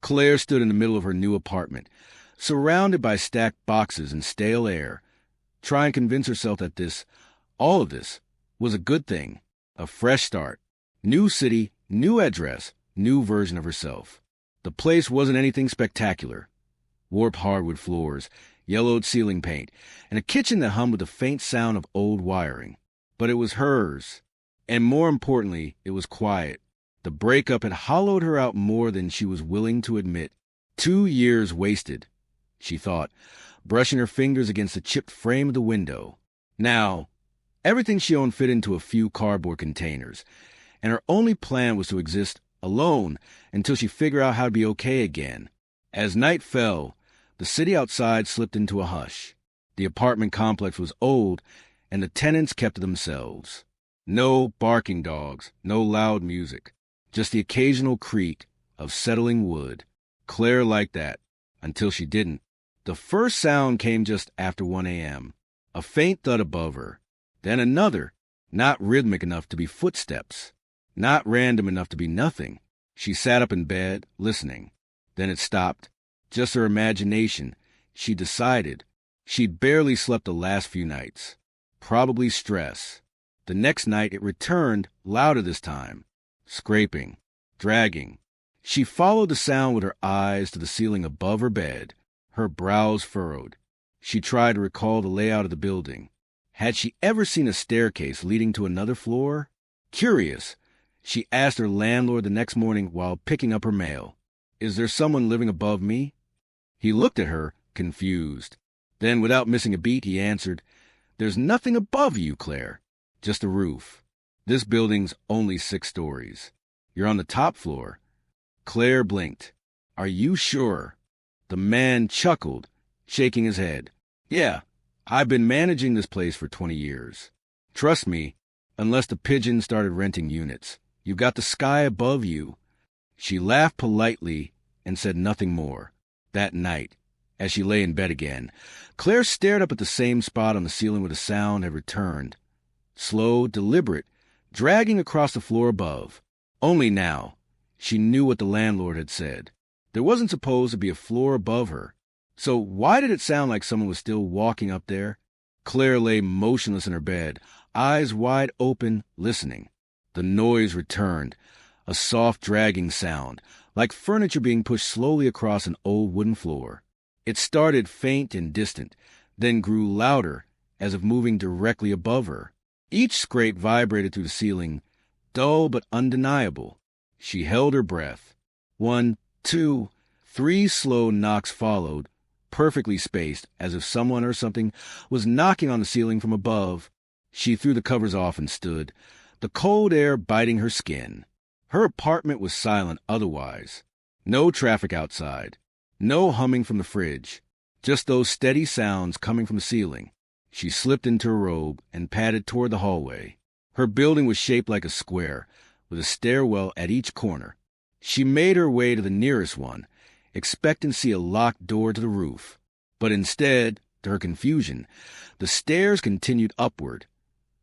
Claire stood in the middle of her new apartment, surrounded by stacked boxes and stale air, trying to convince herself that all of this, was a good thing, a fresh start, new city, new address, new version of herself. The place wasn't anything spectacular. Warped hardwood floors, yellowed ceiling paint, and a kitchen that hummed with the faint sound of old wiring. But it was hers. And more importantly, it was quiet. The breakup had hollowed her out more than she was willing to admit. 2 years wasted, she thought, brushing her fingers against the chipped frame of the window. Now, everything she owned fit into a few cardboard containers, and her only plan was to exist alone until she figured out how to be okay again. As night fell, the city outside slipped into a hush. The apartment complex was old, and the tenants kept to themselves. No barking dogs, no loud music, just the occasional creak of settling wood. Claire liked that, until she didn't. The first sound came just after 1 a.m., a faint thud above her. Then another, not rhythmic enough to be footsteps, not random enough to be nothing. She sat up in bed, listening. Then it stopped. Just her imagination. She decided. She'd barely slept the last few nights. Probably stress. The next night it returned, louder this time. Scraping. Dragging. She followed the sound with her eyes to the ceiling above her bed, her brows furrowed. She tried to recall the layout of the building. Had she ever seen a staircase leading to another floor? Curious, she asked her landlord the next morning while picking up her mail, "Is there someone living above me?" He looked at her, confused. Then, without missing a beat, he answered, "There's nothing above you, Claire. Just a roof. This building's only 6 stories. You're on the top floor." Claire blinked. "Are you sure?" The man chuckled, shaking his head. "Yeah, I've been managing this place for 20 years. Trust me, unless the pigeons started renting units. You've got the sky above you." She laughed politely and said nothing more. That night, as she lay in bed again, Claire stared up at the same spot on the ceiling where the sound had returned. Slow, deliberate, dragging across the floor above. Only now, she knew what the landlord had said. There wasn't supposed to be a floor above her. So why did it sound like someone was still walking up there? Claire lay motionless in her bed, eyes wide open, listening. The noise returned, a soft dragging sound, like furniture being pushed slowly across an old wooden floor. It started faint and distant, then grew louder, as if moving directly above her. Each scrape vibrated through the ceiling, dull but undeniable. She held her breath. 1, 2, 3 slow knocks followed, perfectly spaced, as if someone or something was knocking on the ceiling from above. She threw the covers off and stood, the cold air biting her skin. Her apartment was silent otherwise. No traffic outside. No humming from the fridge. Just those steady sounds coming from the ceiling. She slipped into her robe and padded toward the hallway. Her building was shaped like a square, with a stairwell at each corner. She made her way to the nearest one, expecting to see a locked door to the roof. But instead, to her confusion, the stairs continued upward,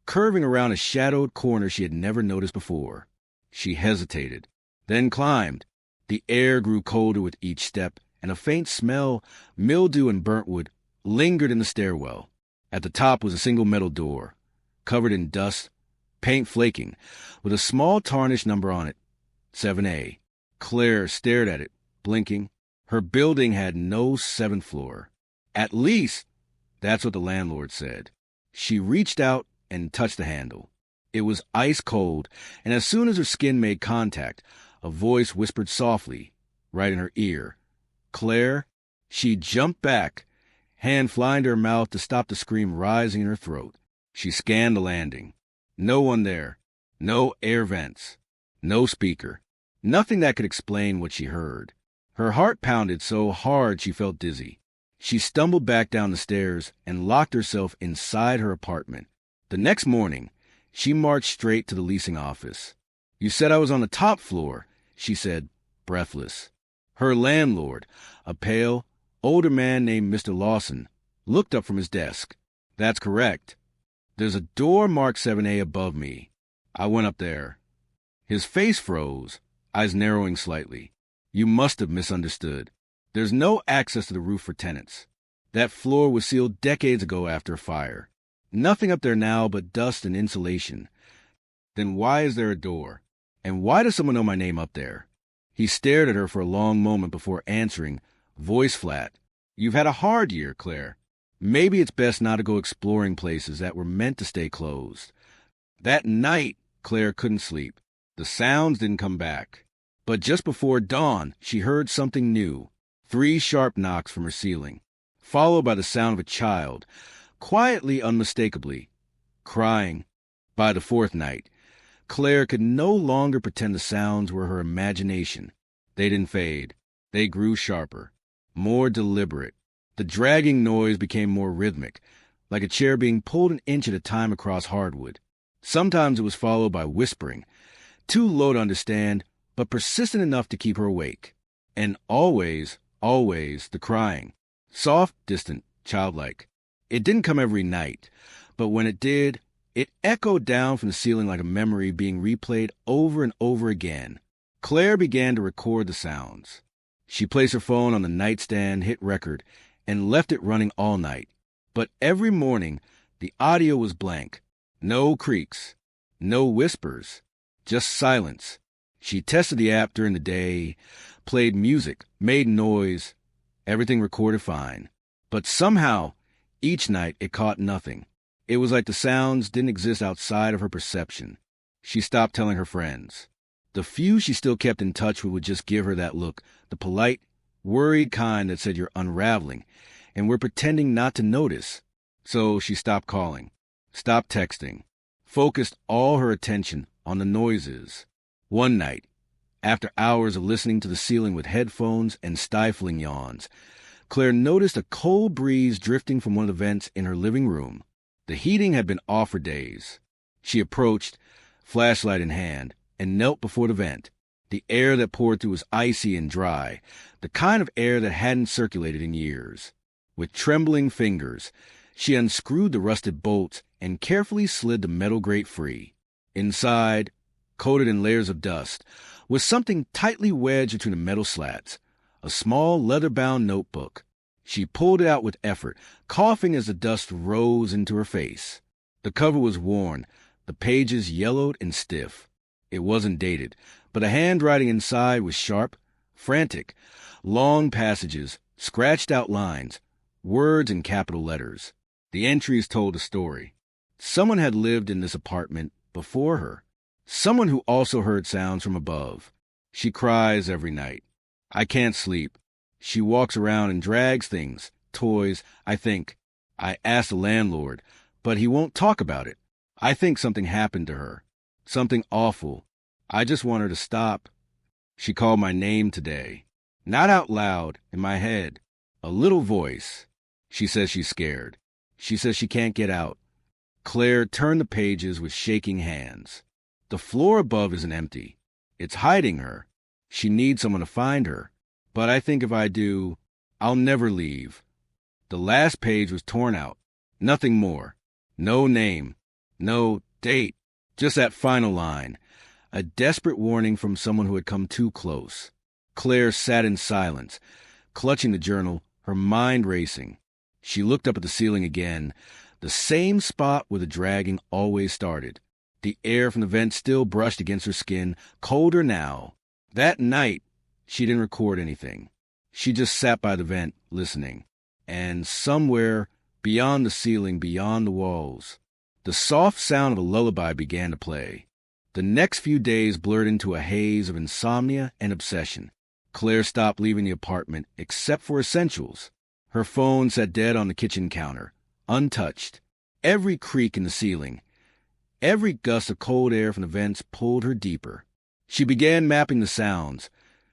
curving around a shadowed corner she had never noticed before. She hesitated, then climbed. The air grew colder with each step, and a faint smell, mildew and burnt wood, lingered in the stairwell. At the top was a single metal door, covered in dust, paint flaking, with a small tarnished number on it, 7A. Claire stared at it, blinking. Her building had no 7th floor. At least, that's what the landlord said. She reached out and touched the handle. It was ice cold, and as soon as her skin made contact, a voice whispered softly, right in her ear. "Claire?" She jumped back, hand flying to her mouth to stop the scream rising in her throat. She scanned the landing. No one there. No air vents. No speaker. Nothing that could explain what she heard. Her heart pounded so hard she felt dizzy. She stumbled back down the stairs and locked herself inside her apartment. The next morning, she marched straight to the leasing office. "You said I was on the top floor," she said, breathless. Her landlord, a pale, older man named Mr. Lawson, looked up from his desk. "That's correct. There's a door marked 7A above me. I went up there." His face froze, eyes narrowing slightly. You must have misunderstood. There's no access to the roof for tenants. That floor was sealed decades ago after a fire. Nothing up there now but dust and insulation. Then why is there a door? And why does someone know my name up there? He stared at her for a long moment before answering, voice flat. You've had a hard year, Claire. Maybe it's best not to go exploring places that were meant to stay closed. That night, Claire couldn't sleep. The sounds didn't come back. But just before dawn, she heard something new. 3 sharp knocks from her ceiling, followed by the sound of a child, quietly, unmistakably, crying. By the 4th night, Claire could no longer pretend the sounds were her imagination. They didn't fade. They grew sharper, more deliberate. The dragging noise became more rhythmic, like a chair being pulled an inch at a time across hardwood. Sometimes it was followed by whispering, too low to understand, but persistent enough to keep her awake. And always, always, the crying. Soft, distant, childlike. It didn't come every night, but when it did, it echoed down from the ceiling like a memory being replayed over and over again. Claire began to record the sounds. She placed her phone on the nightstand, hit record, and left it running all night. But every morning, the audio was blank. No creaks, no whispers, just silence. She tested the app during the day, played music, made noise, everything recorded fine. But somehow, each night it caught nothing. It was like the sounds didn't exist outside of her perception. She stopped telling her friends. The few she still kept in touch with would just give her that look, the polite, worried kind that said you're unraveling, and we're pretending not to notice. So she stopped calling, stopped texting, focused all her attention on the noises. One night, after hours of listening to the ceiling with headphones and stifling yawns, Claire noticed a cold breeze drifting from one of the vents in her living room. The heating had been off for days. She approached, flashlight in hand, and knelt before the vent. The air that poured through was icy and dry, the kind of air that hadn't circulated in years. With trembling fingers, she unscrewed the rusted bolts and carefully slid the metal grate free. Inside, coated in layers of dust, was something tightly wedged between the metal slats, a small leather-bound notebook. She pulled it out with effort, coughing as the dust rose into her face. The cover was worn, the pages yellowed and stiff. It wasn't dated, but the handwriting inside was sharp, frantic, long passages, scratched out lines, words in capital letters. The entries told a story. Someone had lived in this apartment before her. Someone who also heard sounds from above. She cries every night. I can't sleep. She walks around and drags things, toys, I think. I asked the landlord, but he won't talk about it. I think something happened to her. Something awful. I just want her to stop. She called my name today. Not out loud, in my head. A little voice. She says she's scared. She says she can't get out. Claire turned the pages with shaking hands. The floor above isn't empty. It's hiding her. She needs someone to find her. But I think if I do, I'll never leave. The last page was torn out. Nothing more. No name. No date. Just that final line. A desperate warning from someone who had come too close. Claire sat in silence, clutching the journal, her mind racing. She looked up at the ceiling again, the same spot where the dragging always started. The air from the vent still brushed against her skin, colder now. That night, she didn't record anything. She just sat by the vent, listening. And somewhere, beyond the ceiling, beyond the walls, the soft sound of a lullaby began to play. The next few days blurred into a haze of insomnia and obsession. Claire stopped leaving the apartment, except for essentials. Her phone sat dead on the kitchen counter, untouched. Every creak in the ceiling, every gust of cold air from the vents pulled her deeper. She began mapping the sounds,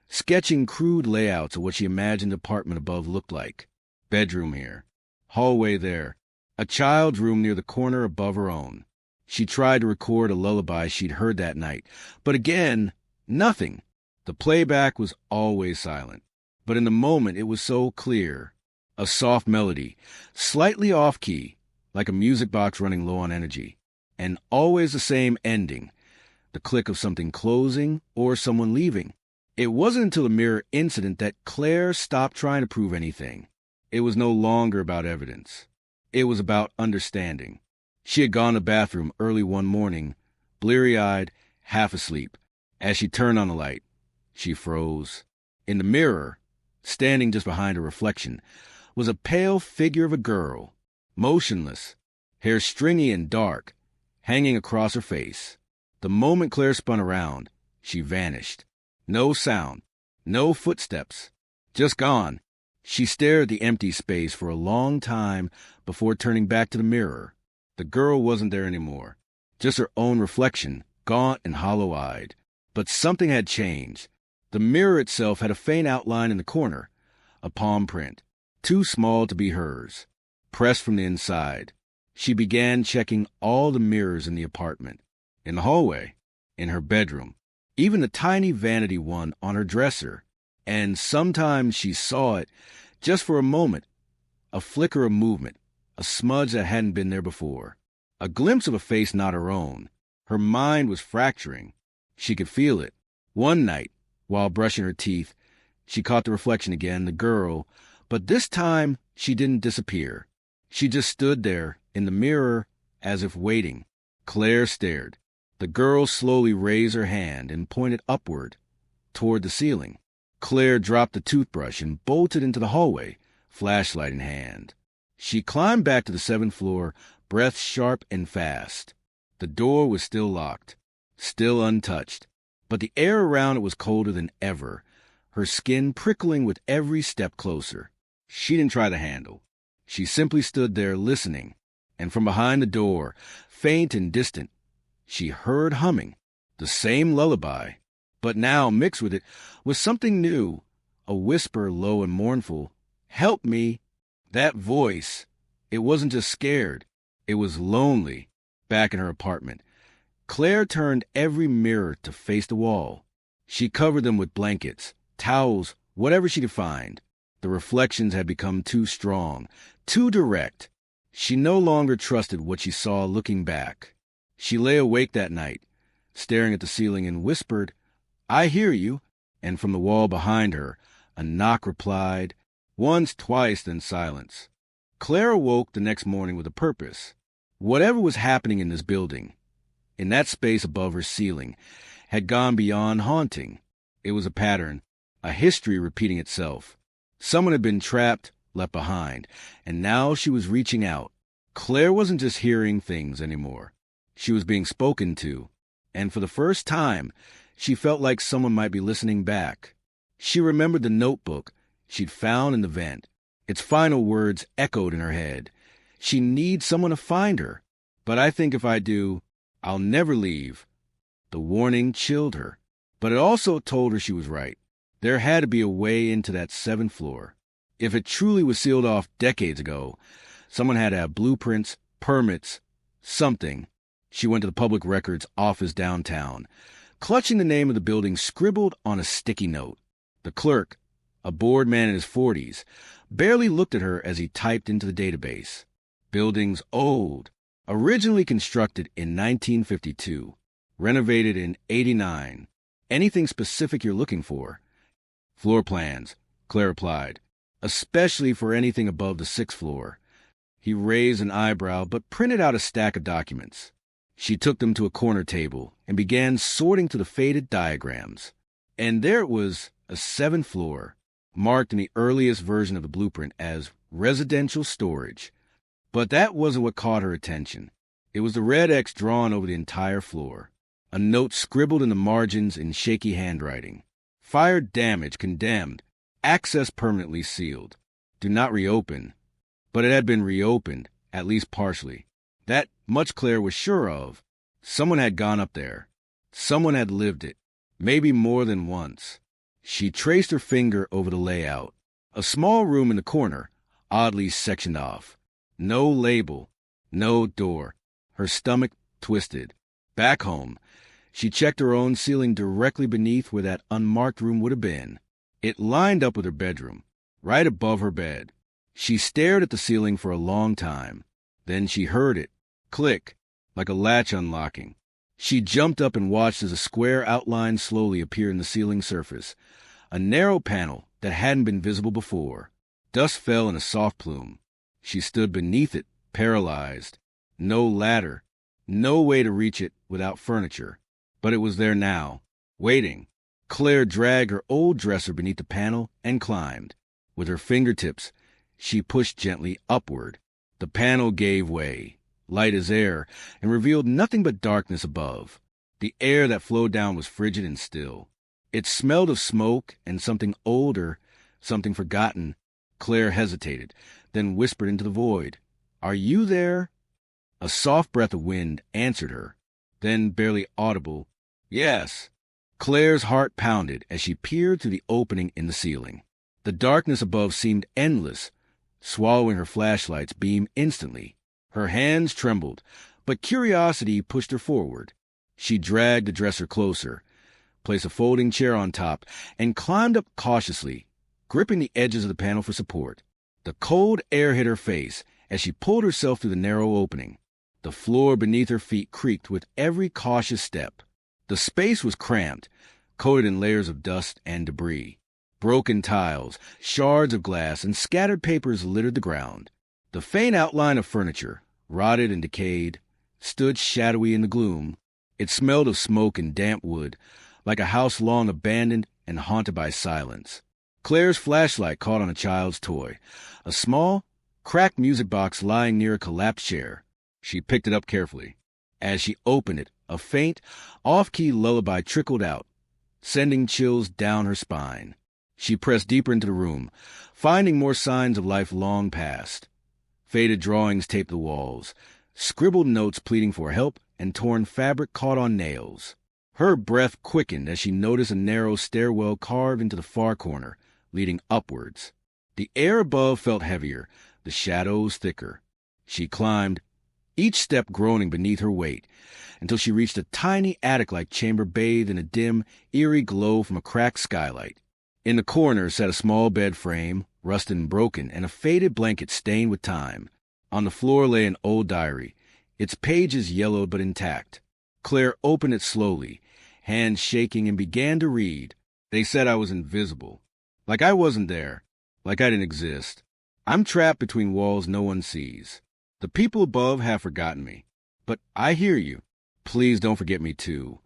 sketching crude layouts of what she imagined the apartment above looked like. Bedroom here, hallway there, a child's room near the corner above her own. She tried to record a lullaby she'd heard that night, but again, nothing. The playback was always silent, but in the moment it was so clear. A soft melody, slightly off-key, like a music box running low on energy, and always the same ending, the click of something closing or someone leaving. It wasn't until the mirror incident that Claire stopped trying to prove anything. It was no longer about evidence. It was about understanding. She had gone to the bathroom early one morning, bleary-eyed, half asleep. As she turned on the light, she froze. In the mirror, standing just behind her reflection, was a pale figure of a girl, motionless, hair stringy and dark, hanging across her face. The moment Claire spun around, she vanished. No sound, no footsteps, just gone. She stared at the empty space for a long time before turning back to the mirror. The girl wasn't there anymore, just her own reflection, gaunt and hollow-eyed. But something had changed. The mirror itself had a faint outline in the corner, a palm print, too small to be hers, pressed from the inside. She began checking all the mirrors in the apartment, in the hallway, in her bedroom, even the tiny vanity one on her dresser. And sometimes she saw it, just for a moment, a flicker of movement, a smudge that hadn't been there before, a glimpse of a face not her own. Her mind was fracturing. She could feel it. One night, while brushing her teeth, she caught the reflection again, the girl, but this time she didn't disappear. She just stood there in the mirror as if waiting. Claire stared. The girl slowly raised her hand and pointed upward, toward the ceiling. Claire dropped the toothbrush and bolted into the hallway, flashlight in hand. She climbed back to the 7th floor, breath sharp and fast. The door was still locked, still untouched, but the air around it was colder than ever, her skin prickling with every step closer. She didn't try the handle. She simply stood there listening, and from behind the door, faint and distant, she heard humming, the same lullaby, but now mixed with it was something new, a whisper low and mournful. "Help me!" That voice, it wasn't just scared, it was lonely. Back in her apartment, Claire turned every mirror to face the wall. She covered them with blankets, towels, whatever she could find. The reflections had become too strong, too direct. She no longer trusted what she saw looking back. She lay awake that night, staring at the ceiling, and whispered, "I hear you." And from the wall behind her, a knock replied, once, twice, then silence. Claire awoke the next morning with a purpose. Whatever was happening in this building, in that space above her ceiling, had gone beyond haunting. It was a pattern, a history repeating itself. Someone had been trapped, left behind, and now she was reaching out. Claire wasn't just hearing things anymore. She was being spoken to, and for the first time, she felt like someone might be listening back. She remembered the notebook she'd found in the vent. Its final words echoed in her head. She needs someone to find her. But I think if I do, I'll never leave. The warning chilled her, but it also told her she was right. There had to be a way into that 7th floor. If it truly was sealed off decades ago, someone had to have blueprints, permits, something. She went to the public records office downtown, clutching the name of the building scribbled on a sticky note. The clerk, a bored man in his 40s, barely looked at her as he typed into the database. Buildings old, originally constructed in 1952, renovated in 89. Anything specific you're looking for? Floor plans, Claire replied, especially for anything above the 6th floor. He raised an eyebrow but printed out a stack of documents. She took them to a corner table and began sorting through the faded diagrams. And there it was, a 7th floor, marked in the earliest version of the blueprint as residential storage. But that wasn't what caught her attention. It was the red X drawn over the entire floor, a note scribbled in the margins in shaky handwriting. Fire damage condemned, access permanently sealed, do not reopen. But it had been reopened, at least partially. That much Claire was sure of. Someone had gone up there. Someone had lived it, maybe more than once. She traced her finger over the layout. A small room in the corner, oddly sectioned off. No label, no door. Her stomach twisted. Back home, she checked her own ceiling directly beneath where that unmarked room would have been. It lined up with her bedroom, right above her bed. She stared at the ceiling for a long time. Then she heard it. Click, like a latch unlocking. She jumped up and watched as a square outline slowly appeared in the ceiling surface, a narrow panel that hadn't been visible before. Dust fell in a soft plume. She stood beneath it, paralyzed. No ladder, no way to reach it without furniture. But it was there now, waiting. Claire dragged her old dresser beneath the panel and climbed. With her fingertips, she pushed gently upward. The panel gave way, light as air, and revealed nothing but darkness above. The air that flowed down was frigid and still. It smelled of smoke and something older, something forgotten. Claire hesitated, then whispered into the void, "Are you there?" A soft breath of wind answered her, then barely audible, "Yes." Claire's heart pounded as she peered through the opening in the ceiling. The darkness above seemed endless, swallowing her flashlight's beam instantly. Her hands trembled, but curiosity pushed her forward. She dragged the dresser closer, placed a folding chair on top, and climbed up cautiously, gripping the edges of the panel for support. The cold air hit her face as she pulled herself through the narrow opening. The floor beneath her feet creaked with every cautious step. The space was cramped, coated in layers of dust and debris. Broken tiles, shards of glass, and scattered papers littered the ground. The faint outline of furniture, rotted and decayed, stood shadowy in the gloom. It smelled of smoke and damp wood, like a house long abandoned and haunted by silence. Claire's flashlight caught on a child's toy, a small, cracked music box lying near a collapsed chair. She picked it up carefully. As she opened it, a faint, off-key lullaby trickled out, sending chills down her spine. She pressed deeper into the room, finding more signs of life long past. Faded drawings taped the walls, scribbled notes pleading for help, and torn fabric caught on nails. Her breath quickened as she noticed a narrow stairwell carved into the far corner, leading upwards. The air above felt heavier, the shadows thicker. She climbed, each step groaning beneath her weight, until she reached a tiny attic-like chamber bathed in a dim, eerie glow from a cracked skylight. In the corner sat a small bed frame, rusted and broken, and a faded blanket stained with time. On the floor lay an old diary, its pages yellowed but intact. Claire opened it slowly, hands shaking, and began to read. They said I was invisible. Like I wasn't there. Like I didn't exist. I'm trapped between walls no one sees. The people above have forgotten me. But I hear you. Please don't forget me too.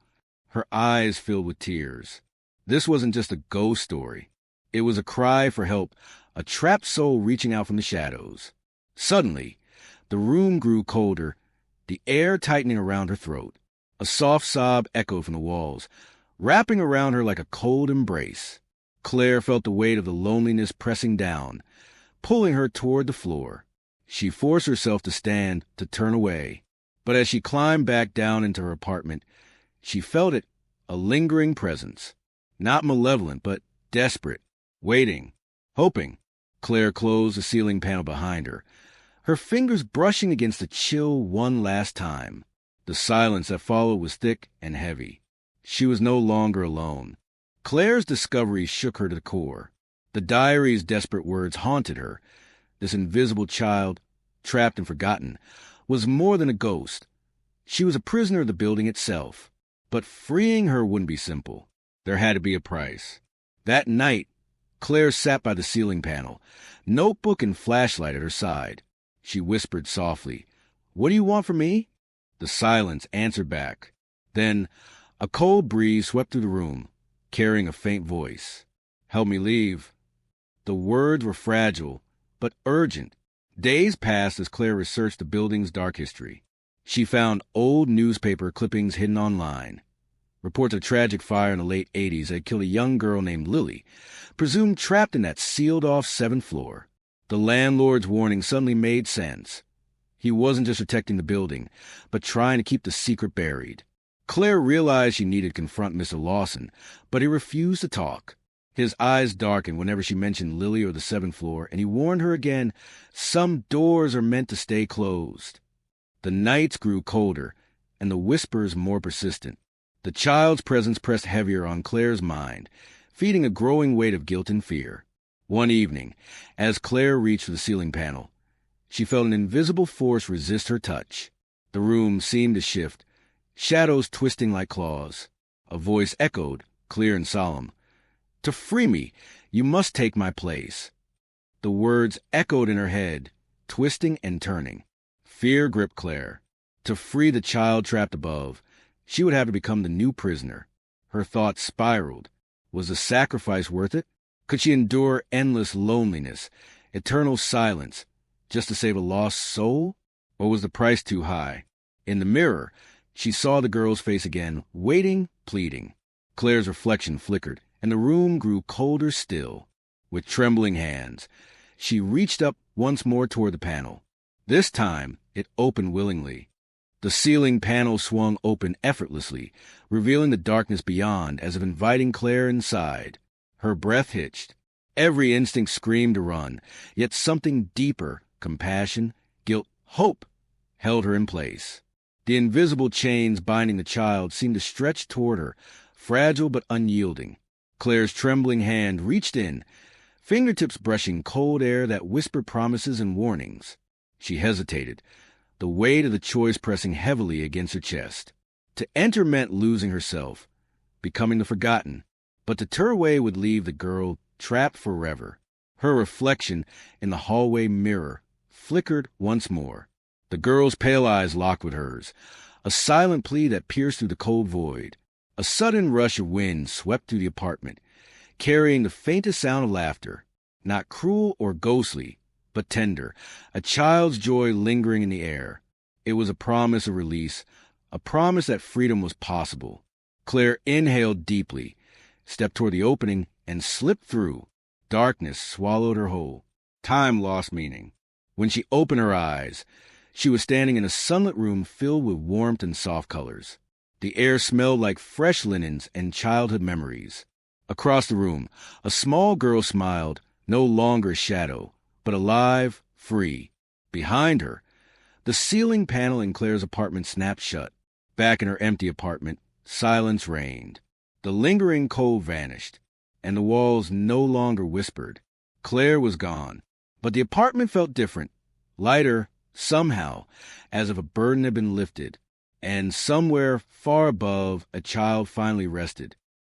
Her eyes filled with tears. This wasn't just a ghost story. It was a cry for help, a trapped soul reaching out from the shadows. Suddenly, the room grew colder, the air tightening around her throat. A soft sob echoed from the walls, wrapping around her like a cold embrace. Claire felt the weight of the loneliness pressing down, pulling her toward the floor. She forced herself to stand, to turn away. But as she climbed back down into her apartment, she felt it, a lingering presence. Not malevolent, but desperate, waiting, hoping. Claire closed the ceiling panel behind her, her fingers brushing against the chill one last time. The silence that followed was thick and heavy. She was no longer alone. Claire's discovery shook her to the core. The diary's desperate words haunted her. This invisible child, trapped and forgotten, was more than a ghost. She was a prisoner of the building itself. But freeing her wouldn't be simple. There had to be a price. That night, Claire sat by the ceiling panel, notebook and flashlight at her side. She whispered softly, "What do you want from me?" The silence answered back. Then, a cold breeze swept through the room, carrying a faint voice. "Help me leave." The words were fragile, but urgent. Days passed as Claire researched the building's dark history. She found old newspaper clippings hidden online. Reports of a tragic fire in the late 80s had killed a young girl named Lily, presumed trapped in that sealed-off 7th floor. The landlord's warning suddenly made sense. He wasn't just protecting the building, but trying to keep the secret buried. Claire realized she needed to confront Mr. Lawson, but he refused to talk. His eyes darkened whenever she mentioned Lily or the 7th floor, and he warned her again, some doors are meant to stay closed. The nights grew colder, and the whispers more persistent. The child's presence pressed heavier on Claire's mind, feeding a growing weight of guilt and fear. One evening, as Claire reached for the ceiling panel, she felt an invisible force resist her touch. The room seemed to shift, shadows twisting like claws. A voice echoed, clear and solemn. To free me, you must take my place. The words echoed in her head, twisting and turning. Fear gripped Claire. To free the child trapped above, she would have to become the new prisoner. Her thoughts spiraled. Was the sacrifice worth it? Could she endure endless loneliness, eternal silence, just to save a lost soul? Or was the price too high? In the mirror, she saw the girl's face again, waiting, pleading. Claire's reflection flickered, and the room grew colder still. With trembling hands, she reached up once more toward the panel. This time, it opened willingly. The ceiling panel swung open effortlessly, revealing the darkness beyond as if inviting Claire inside. Her breath hitched. Every instinct screamed to run, yet something deeper, compassion, guilt, hope, held her in place. The invisible chains binding the child seemed to stretch toward her, fragile but unyielding. Claire's trembling hand reached in, fingertips brushing cold air that whispered promises and warnings. She hesitated, the weight of the choice pressing heavily against her chest. To enter meant losing herself, becoming the forgotten, but to turn away would leave the girl trapped forever. Her reflection in the hallway mirror flickered once more. The girl's pale eyes locked with hers, a silent plea that pierced through the cold void. A sudden rush of wind swept through the apartment, carrying the faintest sound of laughter, not cruel or ghostly, but tender, a child's joy lingering in the air. It was a promise of release, a promise that freedom was possible. Claire inhaled deeply, stepped toward the opening, and slipped through. Darkness swallowed her whole. Time lost meaning. When she opened her eyes, she was standing in a sunlit room filled with warmth and soft colors. The air smelled like fresh linens and childhood memories. Across the room, a small girl smiled, no longer a shadow, but alive, free. Behind her, the ceiling panel in Claire's apartment snapped shut. Back in her empty apartment, silence reigned. The lingering cold vanished, and the walls no longer whispered. Claire was gone, but the apartment felt different, lighter, somehow, as if a burden had been lifted, and somewhere far above, a child finally rested.